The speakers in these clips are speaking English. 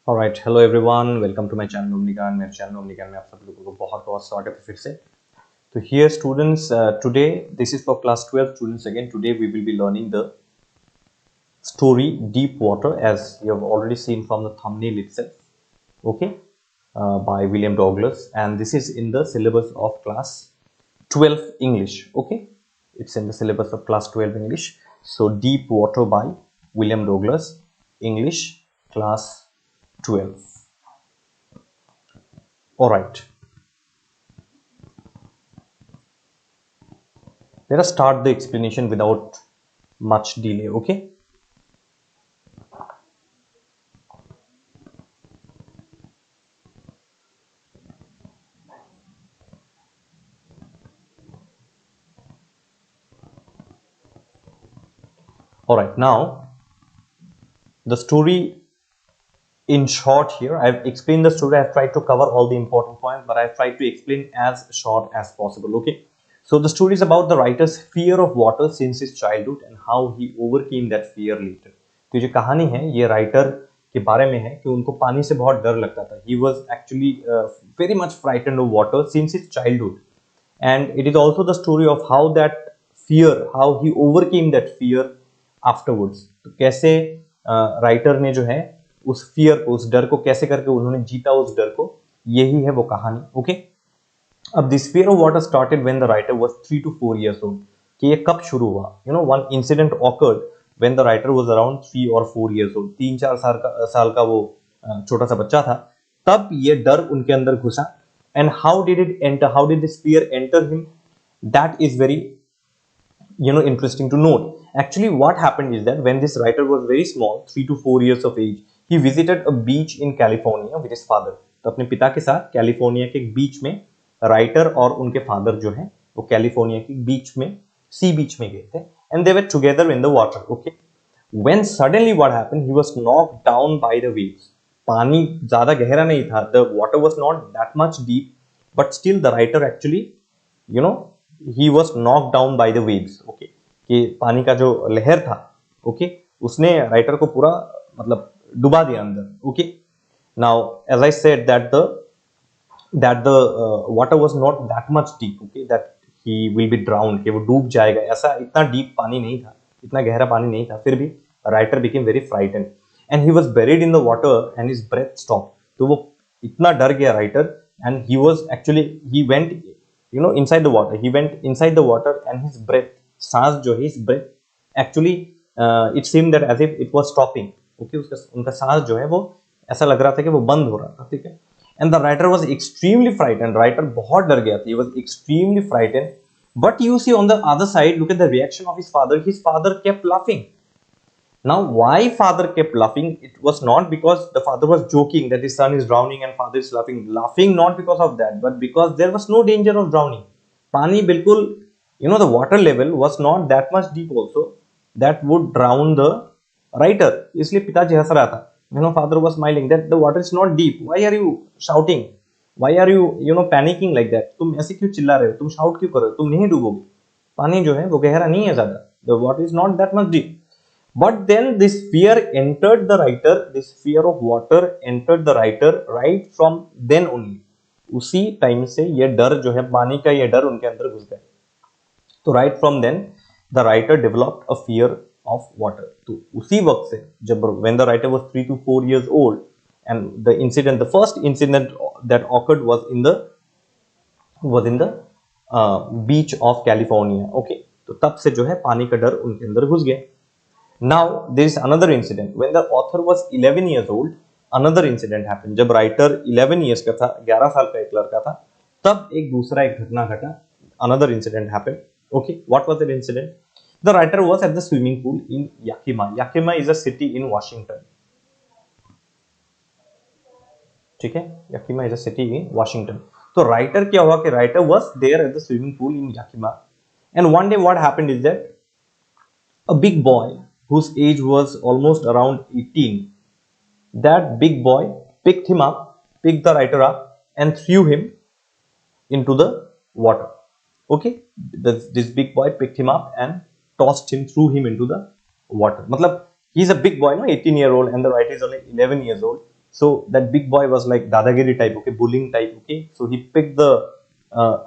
All right, hello everyone, welcome to my channel Omni Gyan। मेरे channel Omni Gyan में आप सब लोगों को बहुत बहुत स्वागत है फिर से। तो here students, today this is for class 12 students again. Today we will be learning the story Deep Water, as you have already seen from the thumbnail itself. Okay, by William Douglas, and this is in the syllabus of class 12 English. Okay, it's in the syllabus of class 12 English. So Deep Water by William Douglas, English, class 12. All right, let us start the explanation without much delay. Okay, all right, now the story in short. Here I've explained the story. I've tried to cover all the important points, but I've tried to explain as short as possible. Okay, so the story is about the writer's fear of water since his childhood and how he overcame that fear later. तो ये कहानी है, ये writer के बारे में है कि उनको पानी से बहुत डर लगता था. He was actually very much frightened of water since his childhood, and it is also the story of how that fear, how he overcame that fear afterwards. तो कैसे राइटर ने जो है उस फियर को, उस डर को कैसे करके उन्होंने जीता उस डर को, यही है वो कहानी. ओके, अब this fear of water started when the writer was 3 to 4 years old. कि ये कब शुरू हुआ? One incident awkward when the writer was around 3 or 4 years old. 3-4 साल का वो छोटा सा बच्चा था, तब ये डर उनके अंदर घुसा. And how did it enter, how did this fear enter him? That is very interesting to note. Actually, what happened is that when this writer was very small, 3 to 4 years of age, he visited a beach in California with his father. तो अपने पिता के साथ California के बीच में writer और उनके father जो है वो कैलिफोर्निया के बीच में, सी बीच में गए थे. And they were together in the water. Okay, when suddenly what happened, he was knocked down by the waves. पानी ज्यादा गहरा नहीं था, the water was not that much deep, but still the writer actually he was knocked down by the waves. Okay, कि पानी का जो लहर था, okay, उसने राइटर को पूरा मतलब डुबा दिया अंदर. Okay, now as I said that the water was not that much deep. Okay, that he will be drowned, कि वो डूब जाएगा, ऐसा इतना डीप पानी नहीं था, इतना गहरा पानी नहीं था. फिर भी writer became very frightened and he was buried in the water and his breath stopped. तो वो इतना डर गया writer, and he was actually, he went inside the water. He went inside the water and his breath, सांस जो है, his breath actually it seemed that as if it was stopping. Okay, उसका उनका सांस जो है वो ऐसा लग रहा था कि वो बंद हो रहा था. ठीक है, and the writer was extremely frightened. Writer बहुत डर गया था. He was extremely frightened. But you see on the other side, look at the reaction of his father. His father kept laughing. Now, why father kept laughing? It was not because the father was joking that his son is drowning and father is laughing. Laughing not because of that, but because there was no danger of drowning. Pani bilkul, the water level was not that much deep also that would drown the writer. इसलिए पिताजी हंस रहा था. Father was smiling that the water is not deep. Why are you shouting? Why are you panicking like that? तुम ऐसे क्यों चिल्ला रहे हो? तुम shout क्यों कर रहे हो? तुम नहीं डूबोगे. पानी जो है वो गहरा नहीं है ज़्यादा. The water is not that much deep. But then this fear entered the writer, this fear of water entered the writer right from then only. उसी टाइम से ये डर जो है, पानी का ये डर उनके अंदर घुस गया. तो right from then the writer developed a fear of water. तो उसी वक्त से जब when the writer was 3 to 4 years old, and the first incident that occurred was in the beach of California. Okay, तो तब से जो है पानी का डर उनके अंदर घुस गया. Now there is another incident. When the author was 11 years old, another incident happened. जब writer 11 years का था, 11 साल का एक लड़का था, तब एक घटना घटा. Another incident happened. Okay, what was that incident? The writer was at the swimming pool in Yakima. Yakima is a city in Washington. ठीक है, Yakima is a city in Washington. तो writer क्या हुआ कि writer was there at the swimming pool in Yakima, and one day what happened is that a big boy whose age was almost around 18, that big boy picked the writer up and threw him into the water. Okay, this big boy picked him up and threw him into the water. मतलब he's a big boy, no, 18-year-old, and the writer is only 11 years old. So that big boy was like dadagiri type, okay, bullying type, okay. So he picked the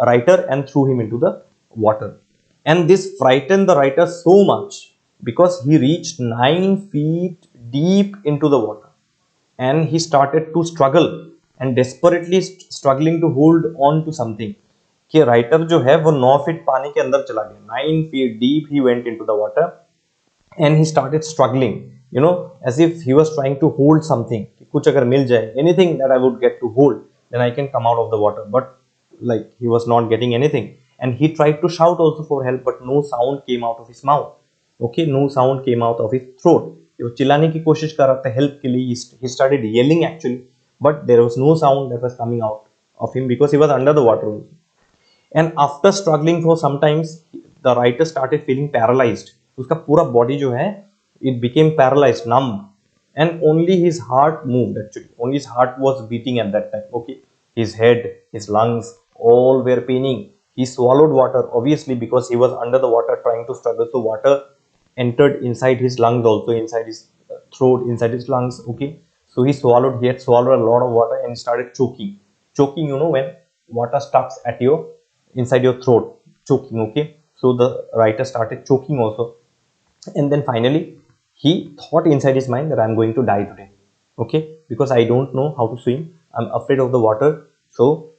writer and threw him into the water, and this frightened the writer so much because he reached 9 feet deep into the water, and he started to struggle and desperately struggling to hold on to something कि writer जो है वो 9 feet पानी के अंदर चला गया, 9 feet deep he went into the water, and he started struggling, as if he was trying to hold something कि कुछ अगर मिल जाए, anything that I would get to hold, then I can come out of the water, but like he was not getting anything, and he tried to shout also for help, but no sound came out of his mouth, okay, no sound came out of his throat. वो चिल्लाने की कोशिश कर रहा था help के लिए, he started yelling actually, but there was no sound that was coming out of him because he was under the water also. And after struggling for some times, the writer started feeling paralyzed. उसका पूरा body जो है it became paralyzed, numb, and only his heart moved actually. Only his heart was beating at that time. Okay, his head, his lungs, all were paining. He swallowed water obviously because he was under the water trying to struggle. So water entered inside his lungs also, inside his throat, inside his lungs. Okay, so he had swallowed a lot of water and started choking. Choking, when water stucks at your inside your throat, choking. Okay, so the writer started choking also, and then finally he thought inside his mind that I'm going to die today, okay, because I don't know how to swim, I'm afraid of the water, so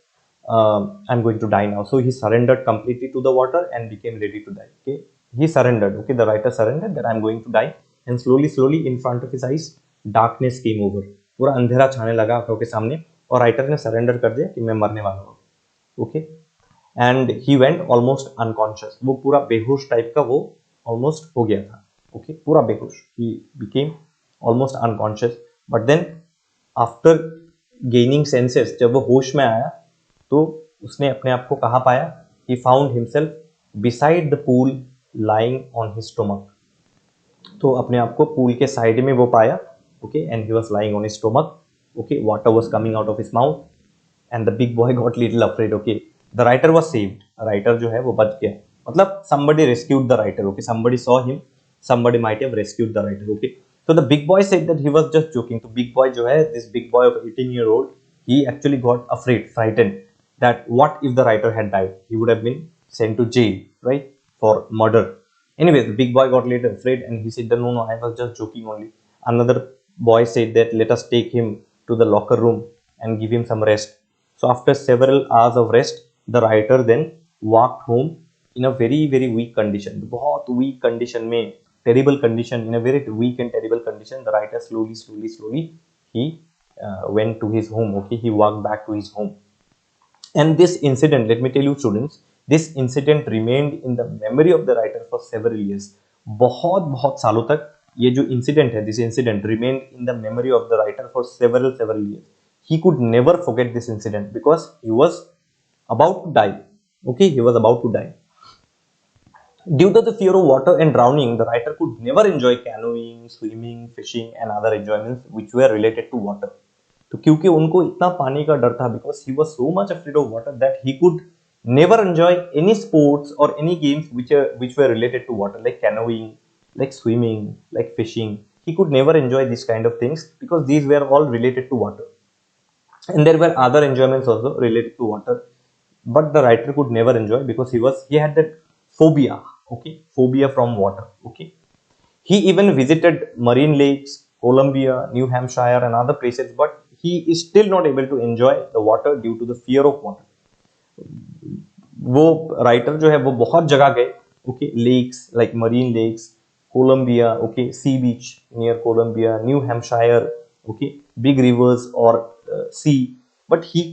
I'm going to die now. So he surrendered completely to the water and became ready to die. Okay, he surrendered. Okay, the writer surrendered that I'm going to die, and slowly in front of his eyes darkness came over. पूरा अंधेरा छाने लगा आंखों के सामने, और writer ने surrender कर दिया कि मैं मरने वाला हूँ. Okay, and he went almost unconscious. वो पूरा बेहोश टाइप का वो ऑलमोस्ट हो गया था. ओके, पूरा बेहोश. ही became almost unconscious, but then after gaining senses, जब वो होश में आया तो उसने अपने आप को कहाँ पाया? He found himself beside the pool lying on his stomach. तो अपने आप को पूल के साइड में वो पाया. Okay, and he was lying on his stomach. Okay, water was coming out of his mouth, and the big boy got little afraid. Okay, the writer was saved. Writer जो है वो बच गया, मतलब somebody rescued the writer. Okay, somebody saw him, somebody might have rescued the writer. Okay, so the big boy said that he was just joking. तो big boy जो है, this big boy of 18-year-old, he actually got afraid, frightened, that what if the writer had died? He would have been sent to jail, right, for murder. Anyway, the big boy got later afraid and he said that no, I was just joking only. Another boy said that let us take him to the locker room and give him some rest. So after several hours of rest, the writer then walked home in a very weak condition. बहुत weak condition में, terrible condition, in a very weak and terrible condition, the writer slowly he went to his home. Okay, he walked back to his home. And this incident, let me tell you students, this incident remained in the memory of the writer for several years. बहुत सालों तक ये जो incident है, this incident remained in the memory of the writer for several years. He could never forget this incident because he was about to die. Okay, he was about to die. Due to the fear of water and drowning, the writer could never enjoy canoeing, swimming, fishing and other enjoyments which were related to water. तो क्योंकि उनको इतना पानी का डर था, because he was so much afraid of water that he could never enjoy any sports or any games which were related to water, like canoeing, like swimming, like fishing. He could never enjoy these kind of things because these were all related to water. And there were other enjoyments also related to water, but the writer could never enjoy because he had that phobia. Okay, phobia from water. Okay, he even visited marine lakes, Colombia, New Hampshire and other places, but he is still not able to enjoy the water due to the fear of water. वो writer जो है वो बहुत जगह गए. Okay, lakes like marine lakes, Colombia, okay, sea beach near Colombia, New Hampshire, okay, big rivers or sea, but he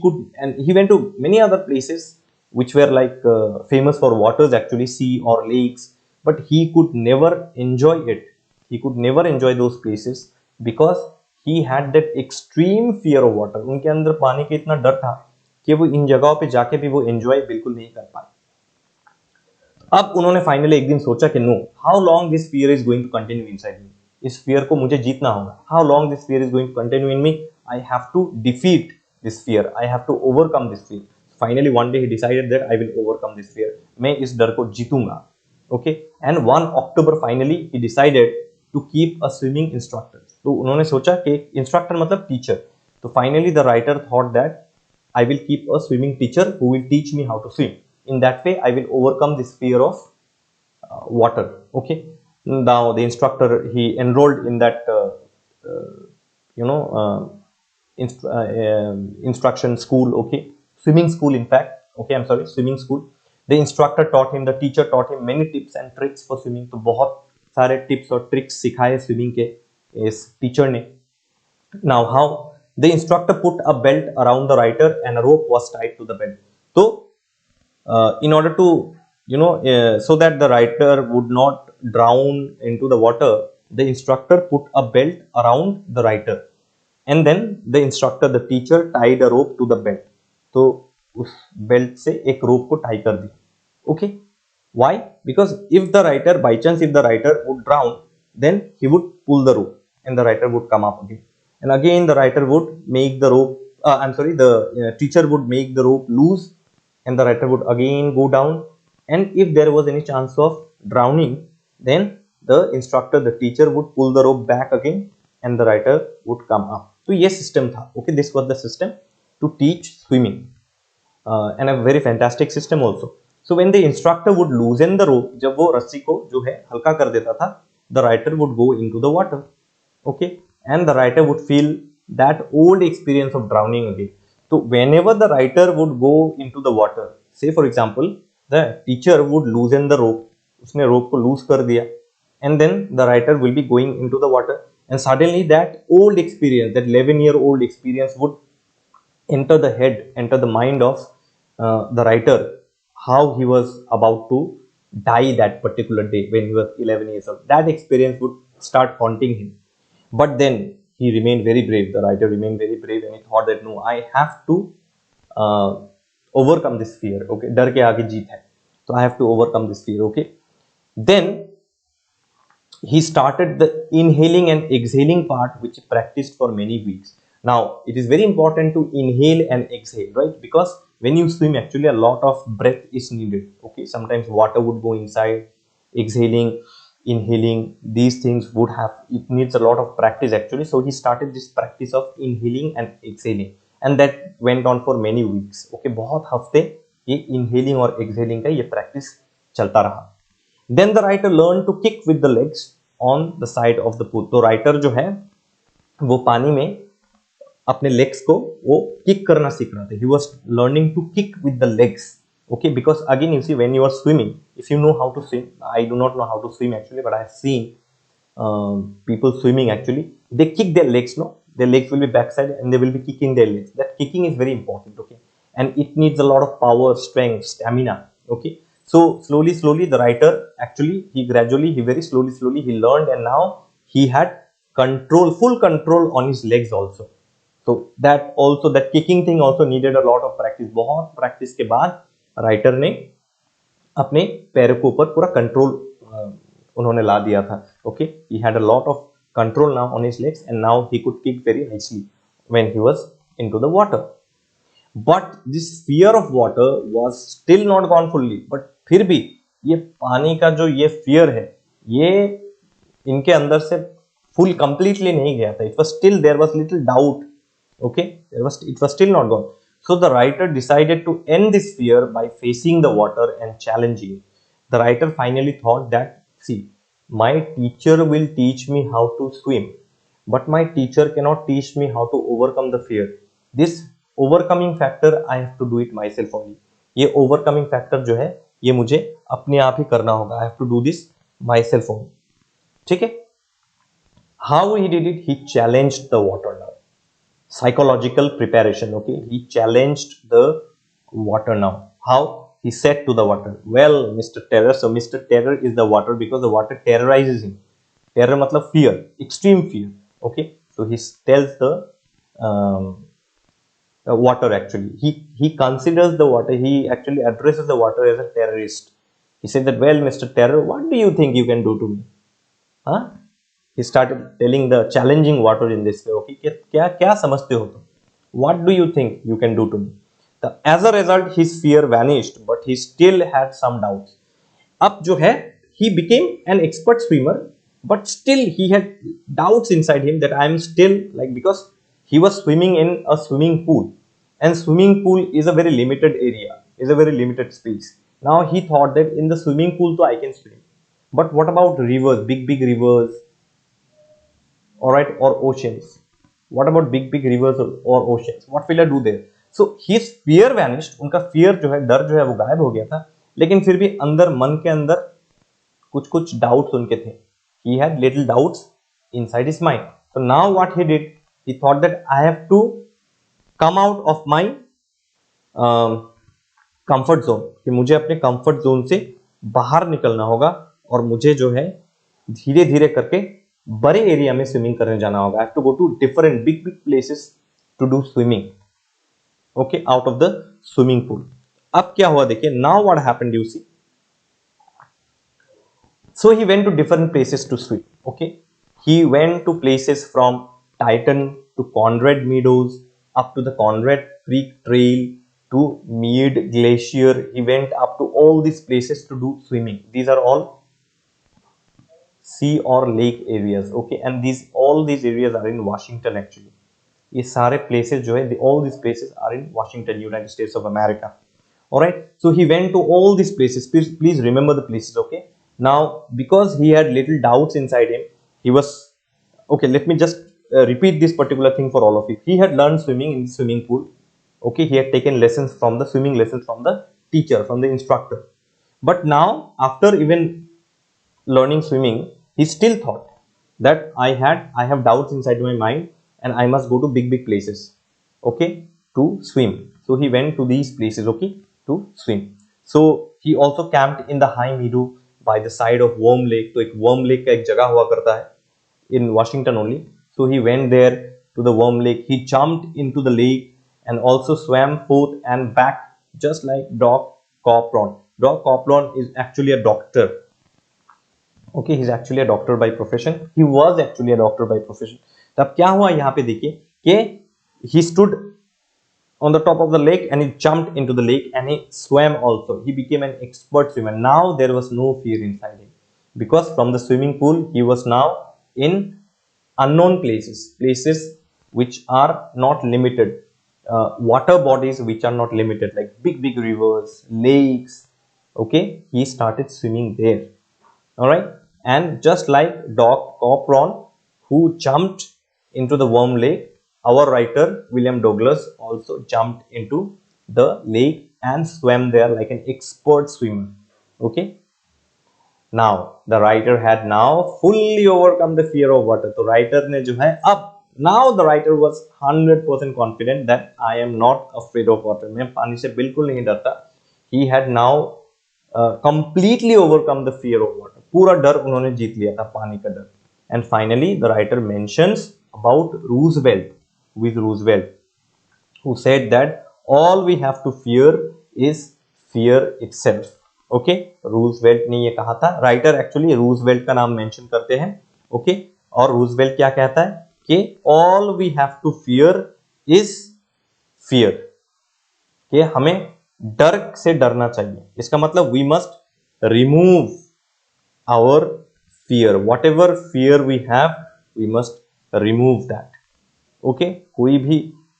went to many other places which were like famous for waters actually, sea or lakes, but he could never enjoy it. He could never enjoy those places because he had that extreme fear of water. उनके अंदर पानी का इतना डर था कि वो इन जगहों पे जाके भी वो एंजॉय बिल्कुल नहीं कर पाए. अब उन्होंने फाइनली एक दिन सोचा कि no, how long this fear is going to continue inside me. इस फियर को मुझे जीतना होगा. How long this fear is going to continue in me. I have to defeat this fear. I have to overcome this fear. Finally, one day he decided that I will overcome this fear. मैं इस डर को जीतूंगा. Okay. And 1 October finally he decided to keep a swimming instructor. तो उन्होंने सोचा कि instructor मतलब teacher. So finally the writer thought that I will keep a swimming teacher who will teach me how to swim. In that way I will overcome this fear of water. Okay, now the instructor, he enrolled in that you know instruction school. Okay, swimming school in fact. Okay, I'm sorry, swimming school. The instructor taught him, the teacher taught him many tips and tricks for swimming. तो बहुत सारे tips और tricks सिखाए swimming के इस teacher ने. Now how? The instructor put a belt around the writer and a rope was tied to the belt. So in order to so that the writer would not drown into the water, the instructor put a belt around the writer, and then the instructor, the teacher, tied a rope to the belt. तो उस belt से एक रोप को tie कर दिया. Okay, why? Because if the writer, by chance if the writer would drown, then he would pull the rope and the writer would come up again, and again the writer would make the rope the teacher would make the rope loose and the writer would again go down, and if there was any chance of drowning, then the instructor, the teacher, would pull the rope back again and the writer would come up. So yes, system tha. Okay, this was the system to teach swimming, and a very fantastic system also. So when the instructor would loosen the rope, जब वो रस्सी को जो है हल्का कर देता था, the writer would go into the water. Okay, and the writer would feel that old experience of drowning again. So whenever the writer would go into the water, say for example the teacher would loosen the rope, उसने rope को loose कर दिया, and then the writer will be going into the water, and suddenly that old experience, that 11-year-old experience would enter the head, enter the mind of the writer, how he was about to die that particular day when he was 11 years old. That experience would start haunting him. But then he remained very brave. The writer remained very brave, and he thought that no, I have to overcome this fear. Okay, डर के आगे जीत है, so I have to overcome this fear. Okay, then he started the inhaling and exhaling part, which he practiced for many weeks. Now it is very important to inhale and exhale, right? Because when you swim, actually a lot of breath is needed. Okay, sometimes water would go inside. Exhaling, inhaling, these things would have, it needs a lot of practice actually. So he started this practice of inhaling and exhaling, and that went on for many weeks. Okay, बहुत हफ्ते ये inhaling और exhaling का ये practice चलता रहा. Then the writer learned to kick with the legs on the side of the pool. तो writer जो है वो पानी में अपने legs को वो kick करना सीख रहा था. He was learning to kick with the legs. Okay, because again you see, when you are swimming, if you know how to swim, I do not know how to swim actually, but I have seen people swimming actually, they kick their legs, no, their legs will be backside and they will be kicking their legs. That kicking is very important. Okay, and it needs a lot of power, strength, stamina. Okay, so slowly the writer actually, he very slowly he learned, and now he had control, full control on his legs also. So that also, that kicking thing also needed a lot of practice. बहुत practice के बाद writer ने अपने पैरों के ऊपर पूरा control उन्होंने ला दिया था. Okay, he had a lot of control now on his legs, and now he could kick very nicely when he was into the water. But this fear of water was still not gone fully. But फिर भी ये पानी का जो ये fear है, ये इनके अंदर से full completely नहीं गया था. It was still, there was little doubt. Okay, it was still not gone. So the writer decided to end this fear by facing the water and challenging it. The writer finally thought that, see, my teacher will teach me how to swim, but my teacher cannot teach me how to overcome the fear. This overcoming factor, I have to do it myself only. ये overcoming factor जो है, ये मुझे अपने आप ही करना होगा. I have to do this myself only. ठीक है? How he did it? He challenged the water now. Psychological preparation. Okay, he challenged the water now. How? He said to the water, well, Mr. Terror, so Mr. Terror is the water because the water terrorizes him. Terror matlab fear, extreme fear. Okay, so he tells the water, actually he considers the water, he actually addresses the water as a terrorist. He said that, well, Mr. Terror, what do you think you can do to me? Huh? He started telling the challenging water in this way. Okay, क्या समझते हो तुम? What do you think you can do to me? As a result, his fear vanished, but he still had some doubts. अब जो है, he became an expert swimmer, but still he had doubts inside him that I am still, like, because he was swimming in a swimming pool, and swimming pool is a very limited area, is a very limited space. Now he thought that in the swimming pool so I can swim, but what about rivers, big rivers, all right, or oceans? What about big rivers or oceans? What will I do there? So his fear vanished, उनका fear जो है, डर जो है वो गायब हो गया था, लेकिन फिर भी अंदर मन के अंदर कुछ कुछ डाउट्स उनके थे. He had little doubts inside his mind. So now what he did, he thought that I have to come out of my comfort zone, कि मुझे अपने कंफर्ट जोन से बाहर निकलना होगा और मुझे जो है धीरे धीरे करके बड़े एरिया में स्विमिंग करने जाना होगा. I have to go to different big places to do swimming, okay, out of the swimming pool. अब क्या हुआ देखिए, now what happened you see. So he went to different places to swim. Okay, he went to places from Titan to Conrad Meadows, up to the Conrad Creek Trail to Mead Glacier. He went up to all these places to do swimming. These are all sea or lake areas. Okay, and all these areas are in Washington actually. ये सारे places जो है, all these places are in Washington, United States of America. All right, so he went to all these places. Please remember the places. Okay. Now, because he had little doubts inside him, he was, okay, let me just repeat this particular thing for all of you. He had learned swimming in the swimming pool. Okay, he had taken lessons from the swimming lessons from the teacher, from the instructor. But now, after even learning swimming, he still thought that I have doubts inside my mind and I must go to big places, okay, to swim. So he went to these places, okay, to swim. So he also camped in the high meadow by the side of Worm Lake. तो एक Worm Lake का एक जगह हुआ करता है in Washington only. So he went there to the Worm Lake. He jumped into the lake and also swam forth and back just like Doc Coplon. Doc Coplon is actually a doctor. Okay, he's actually a doctor by profession. He was actually a doctor by profession. तब क्या हुआ यहाँ पे देखिए कि he stood on the top of the lake and he jumped into the lake and he swam also. He became an expert swimmer. Now there was no fear inside him, because from the swimming pool he was now in unknown places which are not limited, water bodies which are not limited, like big rivers, lakes. Okay, he started swimming there. All right, and just like Doc Copron, who jumped into the Worm Lake, our writer William Douglas also jumped into the lake and swam there like an expert swimmer. Okay, now the writer had now fully overcome the fear of water. तो writer ने जो है अब, now the writer was 100% confident that I am not afraid of water. मैं पानी से बिल्कुल नहीं डरता. He had now completely overcome the fear of water. पूरा डर उन्होंने जीत लिया था, पानी का डर. And finally the writer mentions about Roosevelt, with Roosevelt, who said that all we have to fear is fear itself. Okay, Roosevelt ने ये कहा था. राइटर एक्चुअली रूजवेल्ट का नाम मेंशन करते हैं. ओके, और रूजवेल्ट क्या कहता है कि all we have to fear is fear, कि हमें डर से डरना चाहिए. इसका मतलब we must remove our fear. Whatever fear we have, we must remove that. Okay, कोई भी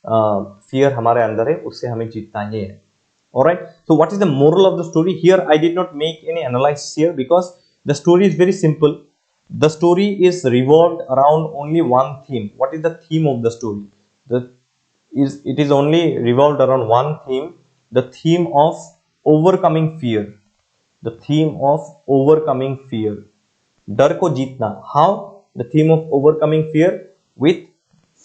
फियर हमारे अंदर है उससे हमें जीतना ही है. Alright, so what is the moral of the story? Here I did not make any analysis here because the story is very simple. The story is revolved around only one theme. What is the theme of the story? It is only revolved around one theme, the theme of overcoming fear. The theme of overcoming fear. डर को जीतना. How? The theme of overcoming fear with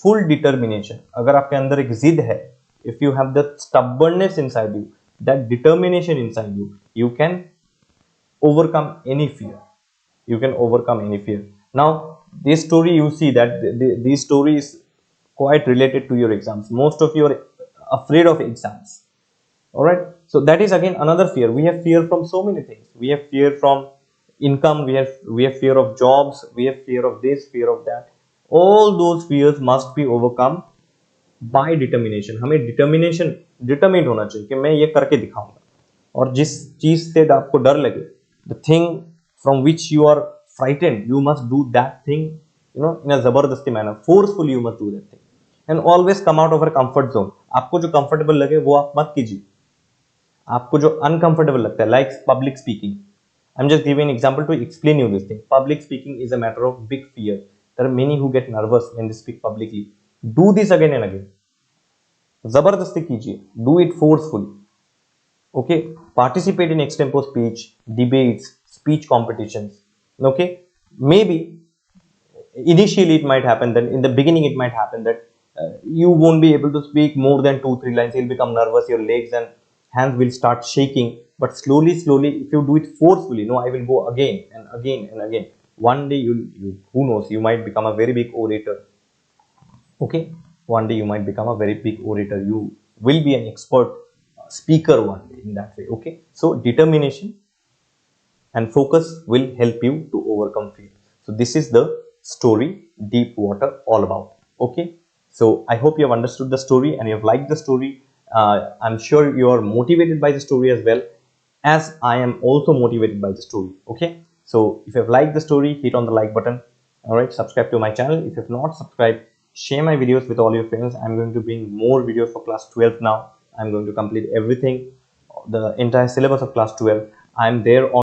full determination. अगर आपके अंदर एक जिद है, if you have the stubbornness inside you, that determination inside you, you can overcome any fear. You can overcome any fear. Now, this story you see that this story is quite related to your exams. Most of you are afraid of exams. All right. So that is again another fear. We have fear from so many things. We have fear from income. We have fear of jobs. We have fear of this, fear of that. All those fears must be overcome by determination. हमें determined होना चाहिए कि मैं ये करके दिखाऊंगा. और जिस चीज से आपको डर लगे, the thing from which you are frightened, you must do that thing, in a जबरदस्ती manner. Forcefully you must do that thing. And always come out of a comfort zone. आपको जो कंफर्टेबल लगे वो आप मत कीजिए. आपको जो अनकंफर्टेबल लगता है, like public speaking. I'm just giving an example to explain you this thing. Public speaking is a matter of big fear. There are many who get nervous when they speak publicly. Do this again and again. जबरदस्ती कीजिए. Do it forcefully. Okay. Participate in extempo speech, debates, speech competitions. Okay. Maybe initially it might happen that in the beginning it might happen that you won't be able to speak more than 2-3 lines. You'll become nervous, your legs and hands will start shaking, but slowly if you do it forcefully, no, I will go again and again and again, one day you who knows, you might become a very big orator. Okay, one day you might become a very big orator, you will be an expert speaker one day in that way. Okay, so determination and focus will help you to overcome fear. So this is the story Deep Water all about. Okay, so I hope you have understood the story and you have liked the story. I'm sure you are motivated by the story as well as I am also motivated by the story. Okay, so if you have liked the story, hit on the like button. All right, subscribe to my channel if you have not subscribed. Share my videos with all your friends. I'm going to bring more videos for class 12 now. I'm going to complete everything, the entire syllabus of class 12. I'm there on